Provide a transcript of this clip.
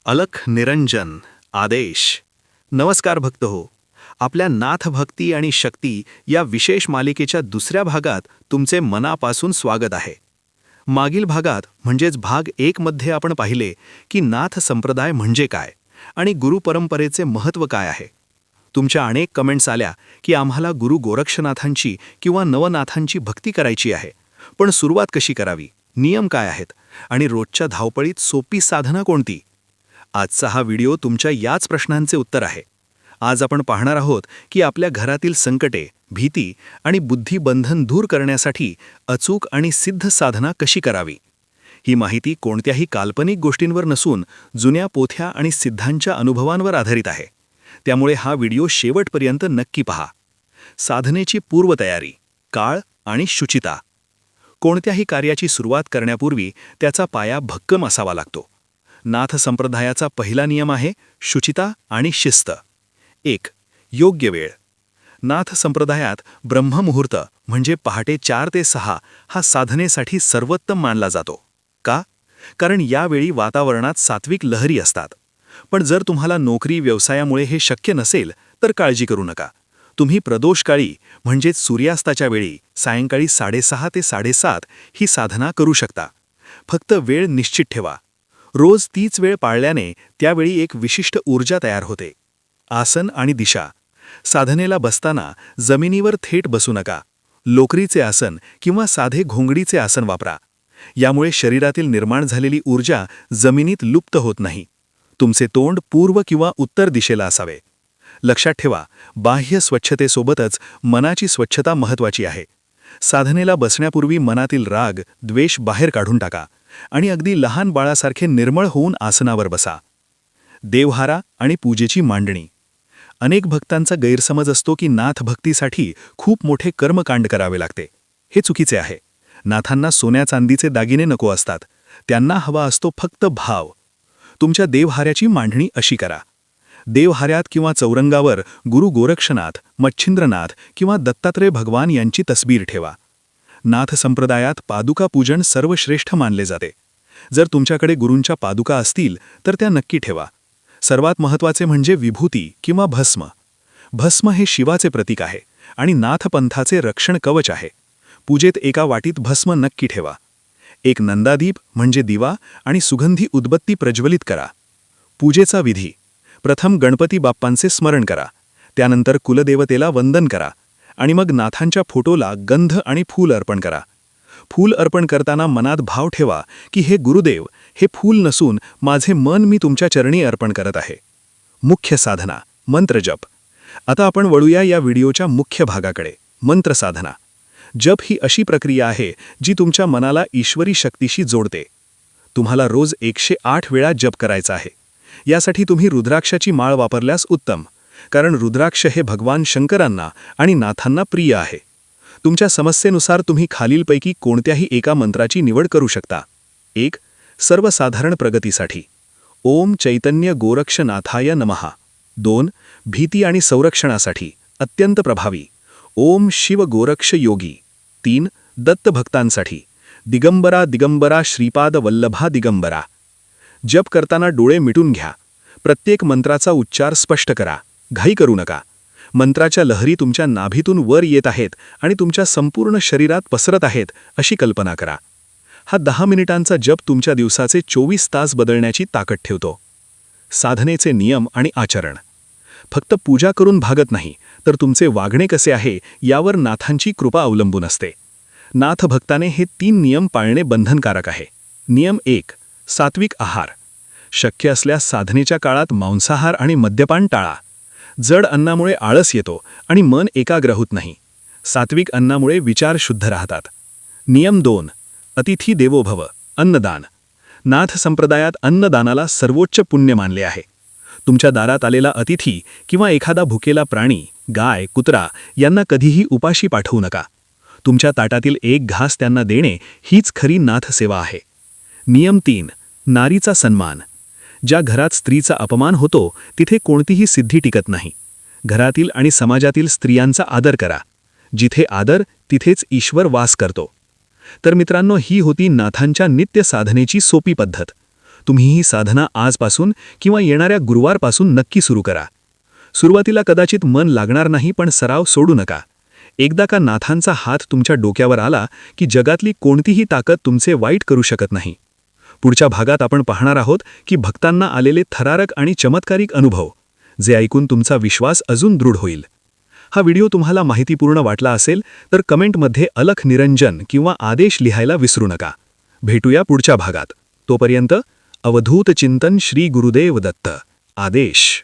अलख निरंजन आदेश. नमस्कार भक्त हो. आपल्या नाथ भक्ती आणि शक्ती या विशेष मालिकेच्या दुसऱ्या भागात तुमचे मनापासून स्वागत आहे. मागील भागात म्हणजेच भाग 1 मध्ये आपण पाहिले की नाथ संप्रदाय म्हणजे काय आणि गुरु परंपरेचे महत्त्व काय आहे. तुमच्या अनेक कमेंट्स आल्या की आम्हाला गुरु गोरक्षनाथांची किंवा नवनाथांची भक्ती करायची आहे, पण सुरुवात कशी करावी, नियम काय आहेत आणि रोजच्या धावपळीत सोपी साधना कोणती. आजचा हा व्हिडिओ तुमच्या याच प्रश्नांचे उत्तर आहे. आज आपण पाहणार आहोत की आपल्या घरातील संकटे, भीती आणि बुद्धिबंधन दूर करण्यासाठी अचूक आणि सिद्ध साधना कशी करावी. ही माहिती कोणत्याही काल्पनिक गोष्टींवर नसून जुन्या पोथ्या आणि सिद्धांच्या अनुभवांवर आधारित आहे. त्यामुळे हा व्हिडिओ शेवटपर्यंत नक्की पहा. साधनेची पूर्वतयारी, काळ आणि शुचिता. कोणत्याही कार्याची सुरुवात करण्यापूर्वी त्याचा पाया भक्कम असावा लागतो. नाथ संप्रदायाचा पहिला नियम आहे शुचिता आणि शिस्त. 1. योग्य वेळ. नाथ संप्रदायात ब्रह्ममुहूर्त म्हणजे पहाटे 4 ते 6 हा साधनेसाठी सर्वोत्तम मानला जातो. का? कारण यावेळी वातावरणात सात्विक लहरी असतात. पण जर तुम्हाला नोकरी व्यवसायामुळे हे शक्य नसेल तर काळजी करू नका. तुम्ही प्रदोषकाळी म्हणजेच सूर्यास्ताच्या वेळी सायंकाळी 6:30 ते 7:30 ही साधना करू शकता. फक्त वेळ निश्चित ठेवा. रोज तीच वेळ पाळल्याने त्यावेळी एक विशिष्ट ऊर्जा तयार होते. आसन आणि दिशा. साधनेला बसताना जमिनीवर थेट बसू नका. लोकरीचे आसन किंवा साधे घोंगडीचे आसन वापरा. यामुळे शरीरातील निर्माण झालेली ऊर्जा जमिनीत लुप्त होत नाही. तुमचे तोंड पूर्व किंवा उत्तर दिशेला असावे. लक्षात ठेवा, बाह्य स्वच्छतेसोबतच मनाची स्वच्छता महत्त्वाची आहे. साधनेला बसण्यापूर्वी मनातील राग, द्वेष बाहेर काढून टाका आणि अगदी लहान बाळासारखे निर्मळ होऊन आसनावर बसा. देवहारा आणि पूजेची मांडणी. अनेक भक्तांचा गैरसमज असतो की नाथ भक्तीसाठी खूप मोठे कर्मकांड करावे लागते. हे चुकीचे आहे. नाथांना सोन्या चांदीचे दागिने नको असतात. त्यांना हवा असतो फक्त भाव. तुमच्या देवहाऱ्याची मांडणी अशी करा. देवहाऱ्यात किंवा चौरंगावर गुरु गोरक्षनाथ, मच्छिंद्रनाथ किंवा दत्तात्रय भगवान यांची तस्बीर ठेवा. नाथ संप्रदायात पादुका पूजन सर्वश्रेष्ठ मानले जाते. जर तुमच्याकडे गुरूंच्या पादुका असतील तर त्या नक्की ठेवा. सर्वात महत्त्वाचे म्हणजे विभूती किंवा भस्म. भस्म हे शिवाचे प्रतीक आहे आणि नाथपंथाचे रक्षण कवच आहे. पूजेत एका वाटीत भस्म नक्की ठेवा. एक नंदादीप म्हणजे दिवा आणि सुगंधी उदबत्ती प्रज्वलित करा. पूजेचा विधी. प्रथम गणपती बाप्पांचे स्मरण करा. त्यानंतर कुलदेवतेला वंदन करा आणि मग नाथांच्या फोटोला गंध आणि फूल अर्पण करा. फूल अर्पण करताना मनात भाव ठेवा की हे गुरुदेव, हे फूल नसून माझे मन मी तुमच्या चरणी अर्पण करत आहे. मुख्य साधना, मंत्रजप. आता आपण वळूया या व्हिडिओच्या मुख्य भागाकडे, मंत्रसाधना. जप ही अशी प्रक्रिया आहे जी तुमच्या मनाला ईश्वरी शक्तीशी जोडते. तुम्हाला रोज 108 वेळा जप करायचा आहे. यासाठी तुम्ही रुद्राक्षाची माळ वापरल्यास उत्तम, कारण रुद्राक्ष हे भगवान शंकरांना आणि नाथांना प्रिय आहे. तुमच्या समस्येनुसार तुम्ही खालीलपैकी कोणत्याही एका मंत्राची निवड करू शकता. 1. सर्वसाधारण प्रगतीसाठी ओम चैतन्य गोरक्षनाथाय नमः. 2. भीती आणि संरक्षणासाठी अत्यंत प्रभावी ओम शिव गोरक्ष योगी. 3. दत्त भक्तांसाठी दिगंबरा दिगंबरा श्रीपाद वल्लभा दिगंबरा. जप करताना डोळे मिटून घ्या. प्रत्येक मंत्राचा उच्चार स्पष्ट करा. घाई करू नका. मंत्राच्या लहरी तुमच्या नाभीतून वर येत आहेत आणि तुमच्या संपूर्ण शरीरात पसरत आहेत अशी कल्पना करा. हा 10 मिनिटांचा जप तुमच्या दिवसाचे 24 तास बदलण्याची ताकद ठेवतो. साधनेचे नियम आणि आचरण. फक्त पूजा करून भागत नाही, तर तुमचे वागणे कसे आहे यावर नाथांची कृपा अवलंबून असते. नाथ भक्ताने हे 3 नियम पाळणे बंधनकारक आहे. नियम 1. सात्विक आहार. शक्य असल्यास साधनेच्या काळात मांसाहार आणि मद्यपान टाळा. जड अन्नामुळे आळस येतो आणि मन एकाग्र होत नाही. सात्विक अन्नामुळे विचार शुद्ध राहतात. नियम 2. अतिथी देवो भव. अन्नदान. नाथ संप्रदायात अन्नदानाला सर्वोच्च पुण्य मानले आहे. तुमच्या दारात आलेला अतिथी किंवा एखादा भुकेला प्राणी, गाय, कुत्रा यांना कधीही उपाशी पाठवू नका. तुमच्या ताटातील एक घास त्यांना देणे हीच खरी नाथसेवा आहे. नियम 3. नारीचा सन्मान. ज्या घरात स्त्रीचा अपमान होतो तिथे कोणतीही सिद्धी टिकत नाही. घरातील आणि समाजातील स्त्रियांचा आदर करा. जिथे आदर तिथेच ईश्वर वास करतो. तर मित्रांनो, ही होती नाथांच्या नित्य साधनेची सोपी पद्धत. तुम्ही ही साधना आजपासून किंवा येणाऱ्या गुरुवारपासून नक्की सुरू करा. सुरुवातीला कदाचित मन लागणार नाही, पण सराव सोडू नका. एकदा का नाथांचा हात तुमच्या डोक्यावर आला की जगातली कोणतीही ताकद तुमचे वाईट करू शकत नाही. पुढच्या भागात आपण पाहणार आहोत की भक्तांना आलेले थरारक आणि चमत्कारिक अनुभव, जे ऐकून तुमचा विश्वास अजून दृढ होईल. हा व्हिडिओ तुम्हाला माहितीपूर्ण वाटला असेल तर कमेंटमध्ये अलख निरंजन किंवा आदेश लिहायला विसरू नका. भेटूया पुढच्या भागात. तोपर्यंत अवधूत चिंतन श्री गुरुदेव दत्त. आदेश.